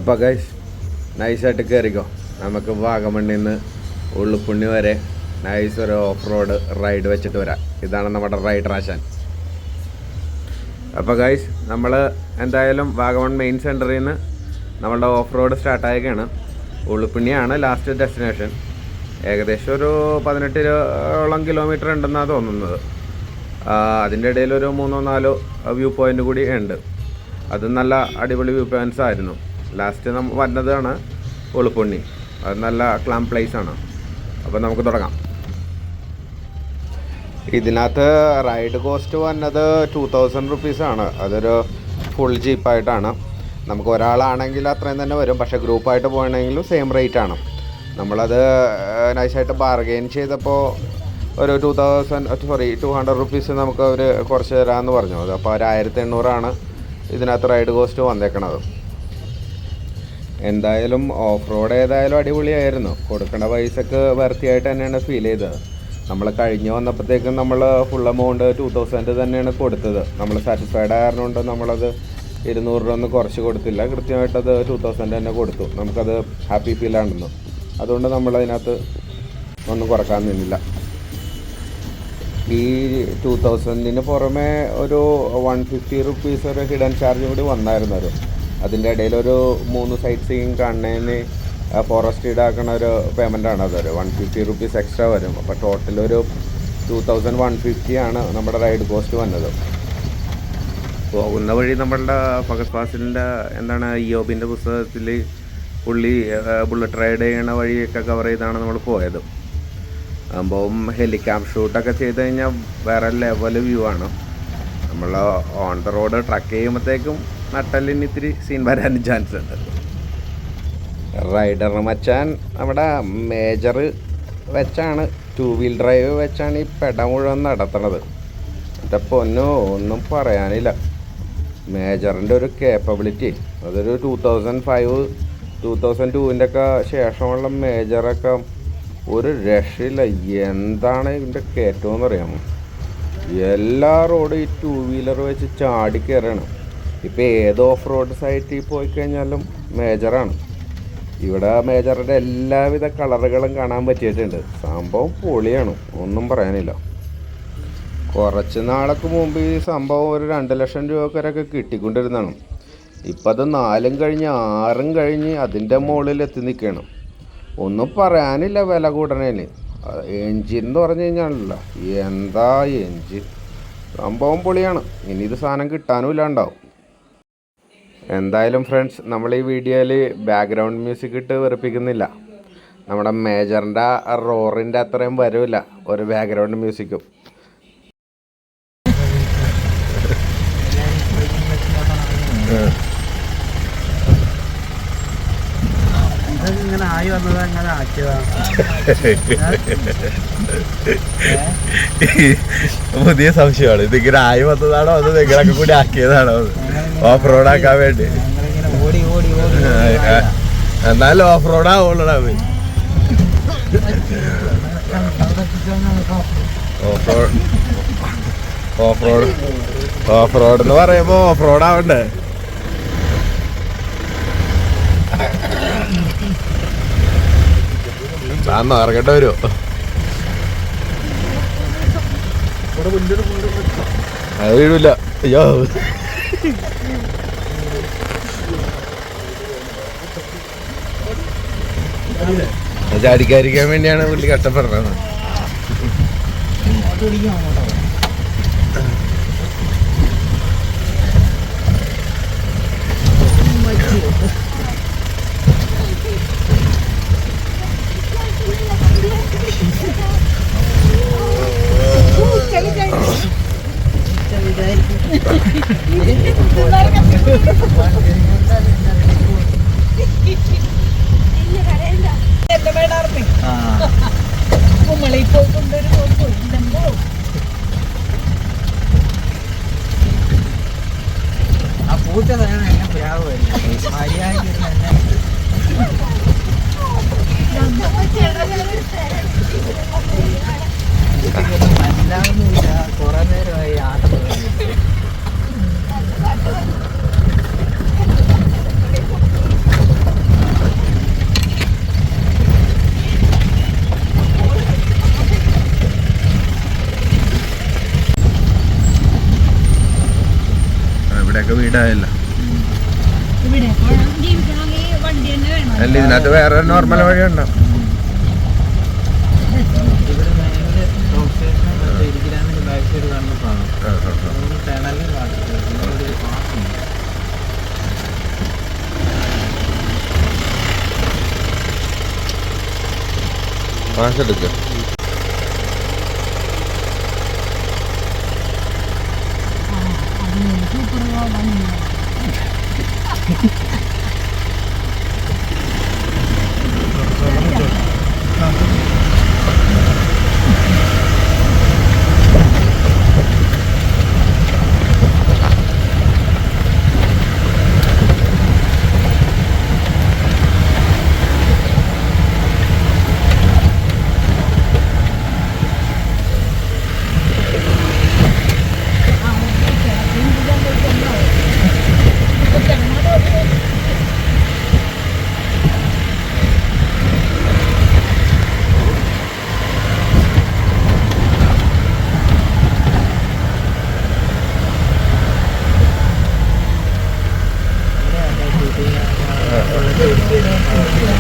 അപ്പോൾ ഗൈസ് നൈസായിട്ട് കയറിക്കോ. നമുക്ക് വാഗമണ്ണിൽ നിന്ന് ഉള്ളുപുണ്ണി വരെ നൈസ് ഒരു ഓഫ് റോഡ് റൈഡ് വെച്ചിട്ട് വരാം. ഇതാണ് നമ്മുടെ റൈഡ് റാശാൻ. അപ്പോൾ ഗൈസ് നമ്മൾ എന്തായാലും വാഗമൺ മെയിൻ സെൻറ്ററിൽ നിന്ന് നമ്മളുടെ ഓഫ് റോഡ് സ്റ്റാർട്ടായൊക്കെയാണ്. ഉള്ളുപുണ്ണിയാണ് ലാസ്റ്റ് ഡെസ്റ്റിനേഷൻ. ഏകദേശം ഒരു 18 കിലോമീറ്റർ ഉണ്ടെന്നാണ് തോന്നുന്നത്. അതിൻ്റെ ഇടയിൽ ഒരു 3-4 വ്യൂ പോയിൻ്റ് കൂടി ഉണ്ട്. അത് നല്ല അടിപൊളി വ്യൂ പോയിൻറ്റ്സ് ആയിരുന്നു. ലാസ്റ്റ് വന്നതാണ് ഉള്ളുപുണ്ണി. അത് നല്ല ക്ലാം പ്ലേസ് ആണ്. അപ്പോൾ നമുക്ക് തുടങ്ങാം. ഇതിനകത്ത് റൈഡ് കോസ്റ്റ് വന്നത് 2000 റുപ്പീസാണ്. അതൊരു ഫുൾ ജീപ്പായിട്ടാണ്. നമുക്ക് ഒരാളാണെങ്കിൽ അത്രയും തന്നെ വരും. പക്ഷേ ഗ്രൂപ്പായിട്ട് പോകണമെങ്കിലും സെയിം റേറ്റ് ആണ്. നമ്മളത് നൈസായിട്ട് ബാർഗെയിൻ ചെയ്തപ്പോൾ ഒരു 200 റുപ്പീസ് നമുക്ക് അവർ കുറച്ച് തരാമെന്ന് പറഞ്ഞു. അത് അപ്പോൾ 1800 ഇതിനകത്ത് റൈഡ് കോസ്റ്റ് വന്നേക്കണത്. എന്തായാലും ഓഫ് റോഡ് ഏതായാലും അടിപൊളിയായിരുന്നു. കൊടുക്കേണ്ട പൈസക്ക് വൃത്തിയായിട്ട് തന്നെയാണ് ഫീൽ ചെയ്തത്. നമ്മൾ കഴിഞ്ഞ് വന്നപ്പോഴത്തേക്കും നമ്മൾ ഫുൾ എമൗണ്ട് 2000 തന്നെയാണ് കൊടുത്തത്. നമ്മൾ സാറ്റിസ്ഫൈഡ് ആയതുകൊണ്ട് നമ്മളത് 200 രൂപ ഒന്നും കുറച്ച് കൊടുത്തില്ല. കൃത്യമായിട്ടത് 2000 തന്നെ കൊടുത്തു. നമുക്കത് ഹാപ്പി ഫീലാണെന്ന്. അതുകൊണ്ട് നമ്മളതിനകത്ത് ഒന്നും കുറക്കാൻ നിന്നില്ല. ഈ 2000 പുറമെ ഒരു 150 റുപ്പീസ് ഒരു ഹിഡൻ ചാർജ് കൂടി വന്നായിരുന്നു. അതിൻ്റെ ഇടയിലൊരു 3 സൈറ്റ് സീയിങ് കാണുന്നതിന് ഫോറസ്റ്റ് ഈടാക്കണ ഒരു പേയ്മെൻറ്റാണ്. അതൊരു 150 റുപ്പീസ് എക്സ്ട്രാ വരും. അപ്പോൾ ടോട്ടൽ ഒരു 2150 നമ്മുടെ റൈഡ് കോസ്റ്റ് വന്നത്. പോകുന്ന വഴി നമ്മളുടെ ഫഹദ് ഫാസിലിൻ്റെ ഇയോബിൻ്റെ പുസ്തകത്തിൽ പുള്ളി ബുള്ളറ്റ് റൈഡ് ചെയ്യണ വഴിയൊക്കെ കവർ ചെയ്താണ് നമ്മൾ പോയത്. അപ്പം ഹെലികാം ഷൂട്ടൊക്കെ ചെയ്ത് കഴിഞ്ഞാൽ വേറെ ലെവൽ വ്യൂ ആണ്. നമ്മൾ ഓൺ ദ റോഡ് ട്രക്ക് ചെയ്യുമ്പോഴത്തേക്കും നട്ടലിന് ഇത്തിരി സീൻ വരാനും ചാൻസ് ഉണ്ട്. റൈഡർ മച്ചാൻ നമ്മുടെ മേജർ വെച്ചാണ്, 2 വീൽ ഡ്രൈവ് വെച്ചാണ് ഈ പെട മുഴുവൻ നടത്തണത്. എൻ്റെ പൊന്നോ, ഒന്നും പറയാനില്ല. മേജറിൻ്റെ ഒരു കേപ്പബിലിറ്റി, അതൊരു 2005-2002 ഒക്കെ ശേഷമുള്ള മേജറൊക്കെ ഒരു രക്ഷയില്ല. എന്താണ് ഇതിൻ്റെ കയറ്റമെന്ന് അറിയാമോ? എല്ലാ റോഡും ഈ 2 വീലർ വെച്ച് ചാടി കയറാണ്. ഇപ്പോൾ ഏത് ഓഫ് റോഡ് സൈറ്റിൽ പോയി കഴിഞ്ഞാലും മേജറാണ്. ഇവിടെ മേജറിൻ്റെ എല്ലാവിധ കളറുകളും കാണാൻ പറ്റിയിട്ടുണ്ട്. സംഭവം പൊളിയാണ്, ഒന്നും പറയാനില്ല. കുറച്ച് നാളൊക്കെ മുമ്പ് ഈ സംഭവം ഒരു 2 ലക്ഷം രൂപക്കാരൊക്കെ കിട്ടിക്കൊണ്ടിരുന്നതാണ്. ഇപ്പം അത് 4 കഴിഞ്ഞ് 6 കഴിഞ്ഞ് അതിൻ്റെ മുകളിൽ എത്തി നിൽക്കുകയാണ്. ഒന്നും പറയാനില്ല വില കൂടണേന്. എൻജിൻ എന്ന് പറഞ്ഞു കഴിഞ്ഞാലല്ല, എന്താ എൻജിൻ, സംഭവം പൊളിയാണ്. ഇനി ഇത് സാധനം കിട്ടാനും ഇല്ലാണ്ടാവും. എന്തായാലും ഫ്രണ്ട്സ്, നമ്മൾ ഈ വീഡിയോയിൽ ബാക്ക്ഗ്രൗണ്ട് മ്യൂസിക് ഇട്ട് വെറുപ്പിക്കുന്നില്ല. നമ്മുടെ മേജറിൻ്റെ റോറിൻ്റെ അത്രയും വരില്ല ഒരു ബാക്ക്ഗ്രൗണ്ട് മ്യൂസിക്കും. ഇങ്ങനെ ആയി വന്നത് അങ്ങനെ ആക്കിയതാണ്. പുതിയ സംശയമാണ്. ഇതിങ്ങനെ ആയി വന്നതാണോ അത് നിങ്ങളൊക്കെ കൂടി ആക്കിയതാണോ ഓഫ് റോഡ് ആക്കാൻ വേണ്ടി? ഓടി ഓടി ഓടി എന്നാലും ഓഫ് റോഡ് ആവുള്ളൂ. ഓഫ് റോഡ് എന്ന് പറയുമ്പോ ഓഫ് റോഡ് ആവണ്ടേ? സാന്ന് ഇറങ്ങേണ്ടി വരുമോ? അത് വീടില്ല. അയ്യോ, ചാടിക്കാതിരിക്കാൻ വേണ്ടിയാണ് പുള്ളി കഷ്ടപ്പെടുന്നത്. ആ പൂച്ചതാണ് എന്നെ പ്രാവുമായിരുന്നു. മനസ്സിലാവുന്നില്ല. കുറെ നേരമായി ആട്ടം തുടങ്ങി. വീടായല്ലോ. അല്ല ഇതിനകത്ത് വേറെ നോർമൽ വഴിയുണ്ടോ? മാസെടുക്ക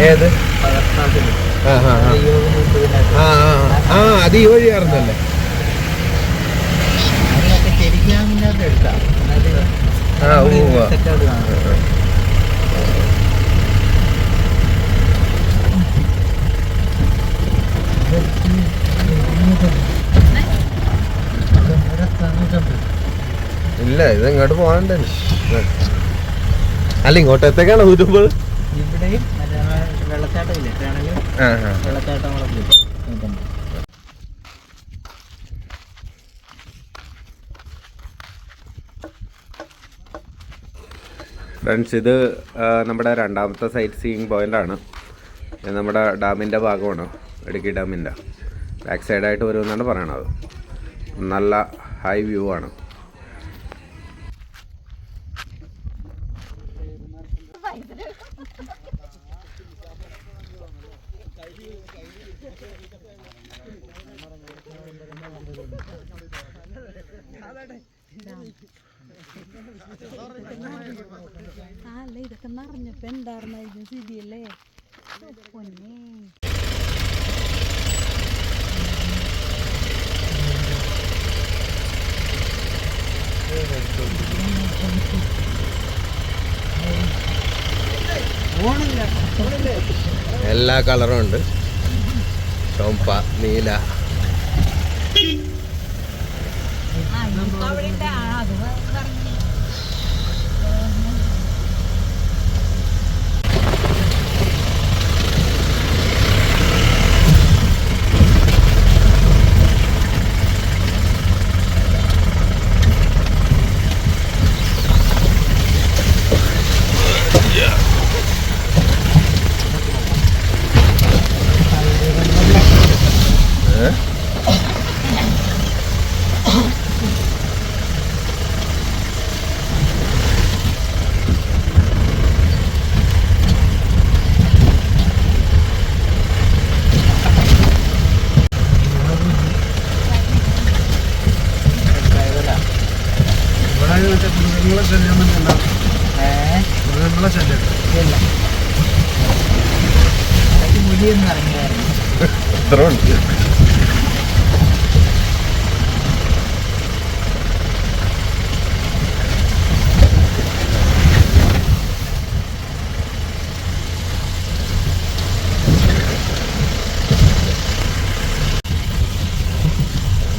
ഏത്? അത് ഈ വഴിയായിരുന്നല്ലേ? ഇല്ല, ഇത് ഇങ്ങോട്ട് പോകണ്ടേ? അല്ല, ഇങ്ങോട്ടത്തേക്കാണ് ഊരുമ്പോൾ. ഇവിടെയും വെള്ളച്ചാട്ടം ഇല്ലേ? വെള്ളച്ചാട്ടം ഫ്രണ്ട്സ്, ഇത് നമ്മുടെ രണ്ടാമത്തെ സൈറ്റ് സീയിങ് പോയിൻ്റാണ്. ഇത് നമ്മുടെ ഡാമിൻ്റെ ഭാഗമാണ്, ഇടുക്കി ഡാമിൻ്റെ ബാക്ക് സൈഡായിട്ട് വരുമെന്നാണ് പറയണത്. നല്ല ഹൈ വ്യൂ ആണ്. ഇതൊക്കെ നിറഞ്ഞപ്പോ എന്തായിരുന്നു സ്ഥിതിയല്ലേ? പൊന്നേ, എല്ലാ കളറും ഉണ്ട്. ചുവപ്പ, നീല.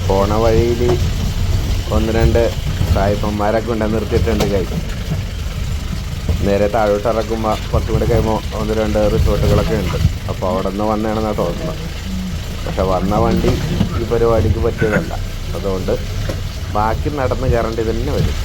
പോണ വഴിയിൽ ഒന്ന് രണ്ട് സായിപ്പന്മാരൊക്കെ കൊണ്ട് നിർത്തിയിട്ടുണ്ട്. നേരെ താഴോട്ട് ഇറക്കുമ്പോൾ കുറച്ചും കൂടി കഴിയുമ്പോൾ ഒന്ന് രണ്ട് റിസോർട്ടുകളൊക്കെ ഉണ്ട്. അപ്പോൾ അവിടെ നിന്ന് വന്നതാണെന്നാണ് തോന്നുന്നത്. പക്ഷെ വന്ന വണ്ടി ഈ പരിപാടിക്ക് പറ്റിയതല്ല. അതുകൊണ്ട് ബാക്കി നടന്ന് കയറേണ്ടി തന്നെ വരും.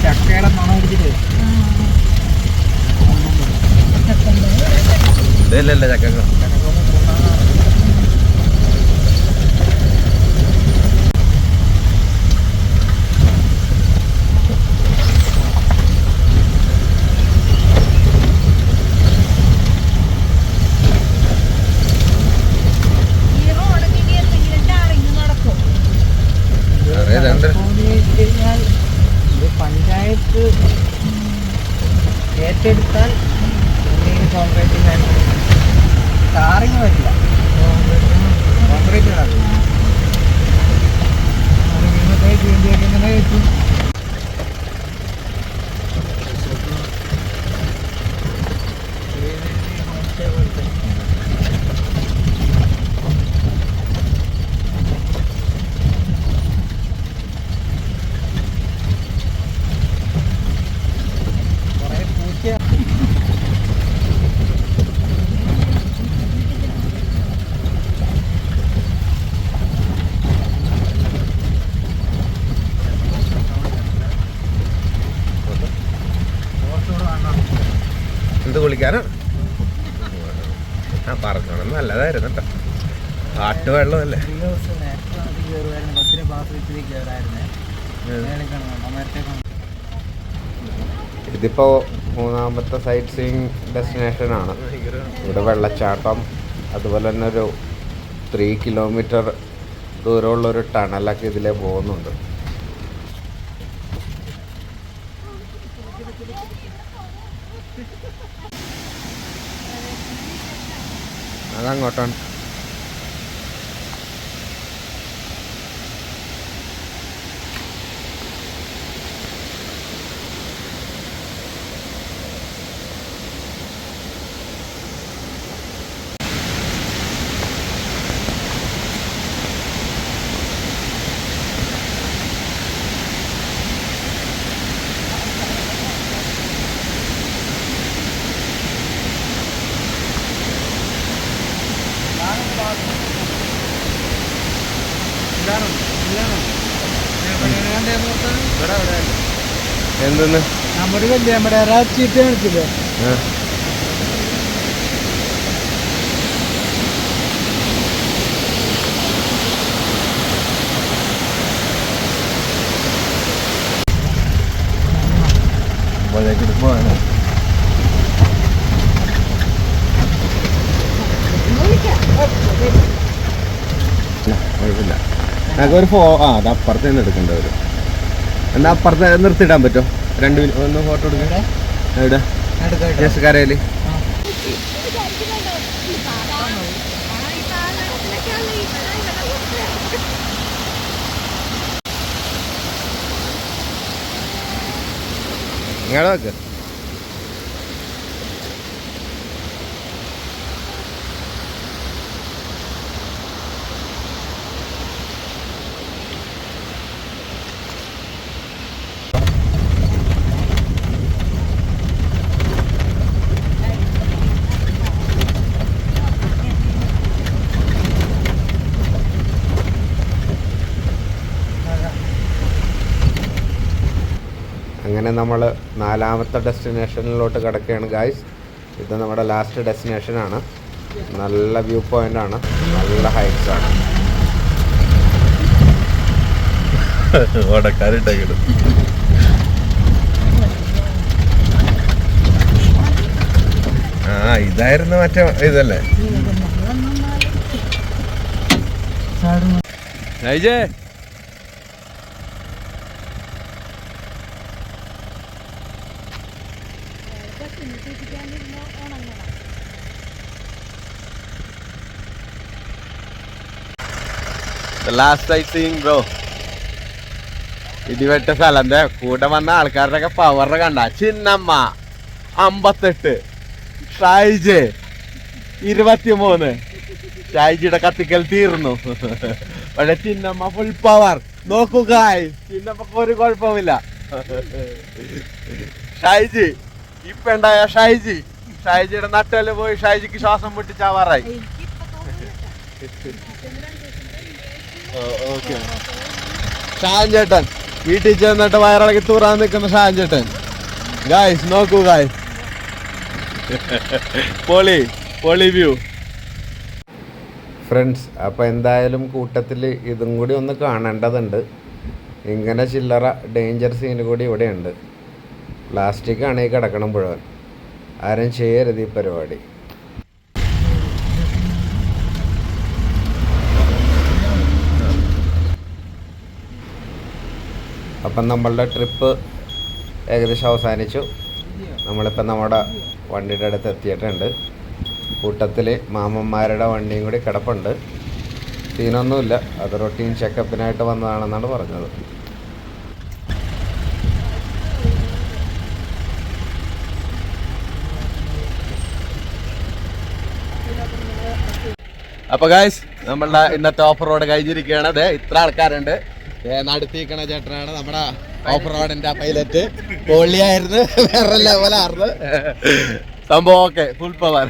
ചക്കയുടെ മണം പിടിച്ചിട്ട് ഇതല്ലല്ലോ ചക്ക. പഞ്ചായത്ത് ഏറ്റെടുത്താൽ കോൺക്രീറ്റിംഗ് ആയിട്ട് ടാറിങ് വരില്ല, കോൺക്രീറ്റ് നടക്കും. എന്ത് കുളിക്കാനാണ്? ആ പറഞ്ഞോണം, നല്ലതായിരുന്നു കേട്ടോ. ആട്ടുവെള്ളമല്ലേ. ഇതിപ്പോ മൂന്നാമത്തെ സൈറ്റ് സീയിങ് ഡെസ്റ്റിനേഷനാണ്. ഇവിടെ വെള്ളച്ചാട്ടം, അതുപോലെ തന്നെ ഒരു 3 കിലോമീറ്റർ ദൂരമുള്ളൊരു ടണലൊക്കെ ഇതിലേ പോകുന്നുണ്ട്. അതങ്ങോട്ടാണ്. എന്തെന്ന് നമ്മുടെ നമ്മുടെ ചീട്ട് കാണിച്ചില്ലേ? പോകാനോ? കുഴപ്പമില്ല. ഞങ്ങൾക്കൊരു അത് അപ്പുറത്ത് നിന്ന് എടുക്കേണ്ട വരും. എന്നാ അപ്പുറത്ത് നിർത്തിയിടാൻ പറ്റുമോ? 2 മിനിറ്റ് ഒന്ന് ഫോട്ടോ എടുക്കാം. എവിടെ? ജസ്റ്റ് കരയില്. ഇങ്ങോട്ട് നോക്ക്. അങ്ങനെ നമ്മൾ 4ാമത്തെ ഡെസ്റ്റിനേഷനിലോട്ട് കിടക്കുകയാണ് ഗായ്സ്. ഇത് നമ്മുടെ ലാസ്റ്റ് ഡെസ്റ്റിനേഷനാണ്. നല്ല വ്യൂ പോയിൻ്റാണ്, നല്ല ഹൈറ്റ്സ് ആണ്. ആ ഇതായിരുന്നു മറ്റേ ഇതല്ലേ? നൈജേ ലാസ്റ്റ് സൈറ്റ് സീയിങ് ബ്രോ. ഇടിവെട്ട സ്ഥലത്തെ കൂടെ വന്ന ആൾക്കാരുടെയൊക്കെ പവർ കണ്ട. ചിന്നമ്മ 58, ഷൈജ് 23. ഷൈജിയുടെ കത്തിക്കൽ തീർന്നു. പക്ഷെ ചിന്നമ്മ ഫുൾ പവർ. നോക്കുക, ചിന്നമ്മക്ക് ഒരു കുഴപ്പമില്ല. ഷൈജി ഇപ്പൊ ഉണ്ടായ ഷൈജിയുടെ നട്ടല് പോയി ഷൈജിക്ക് ശ്വാസം മുട്ടിച്ചാവാറായി. ഷാൻ ചേട്ടൻ വീട്ടിൽ ചെന്നിട്ട് വയറിളക്കി തൂറാൻ നിൽക്കുന്ന ഷാൻ ചേട്ടൻ. ഗായ്സ് നോക്കൂ ഗായ്സ്, പൊളി പൊളി വ്യൂ. ഫ്രണ്ട്സ്, അപ്പോൾ എന്തായാലും കൂട്ടത്തിൽ ഇതും കൂടി ഒന്ന് കാണേണ്ടതുണ്ട്. ഇങ്ങനെ ചില്ലറ ഡേഞ്ചർ സീൻ കൂടി ഇവിടെയുണ്ട്. പ്ലാസ്റ്റിക്കാണ് ഈ കിടക്കണം മുഴുവൻ. ആരും ചെയ്യരുത് ഈ പരിപാടി. അപ്പം നമ്മളുടെ ട്രിപ്പ് ഏകദേശം അവസാനിച്ചു. നമ്മളിപ്പം നമ്മുടെ വണ്ടിയുടെ അടുത്ത് എത്തിയിട്ടുണ്ട്. കൂട്ടത്തിൽ മാമന്മാരുടെ വണ്ടിയും കൂടി കിടപ്പുണ്ട്. സീനൊന്നുമില്ല, അത് റൊട്ടീൻ ചെക്കപ്പിനായിട്ട് വന്നതാണെന്നാണ് പറഞ്ഞത്. അപ്പൊ ഗായ്സ്, നമ്മളുടെ ഇന്നത്തെ ഓഫ് റോഡ് കഴിഞ്ഞിരിക്കുകയാണ്. അതെ, ഇത്ര ആൾക്കാരുണ്ട്. നടത്തിയിരിക്കണ ചേട്ടനാണ് നമ്മുടെ ഓഫ് റോഡിന്റെ പൈലറ്റ്. പൊള്ളിയായിരുന്നു, വേറെ ലെവലായിരുന്നു സംഭവം. Okay, full power.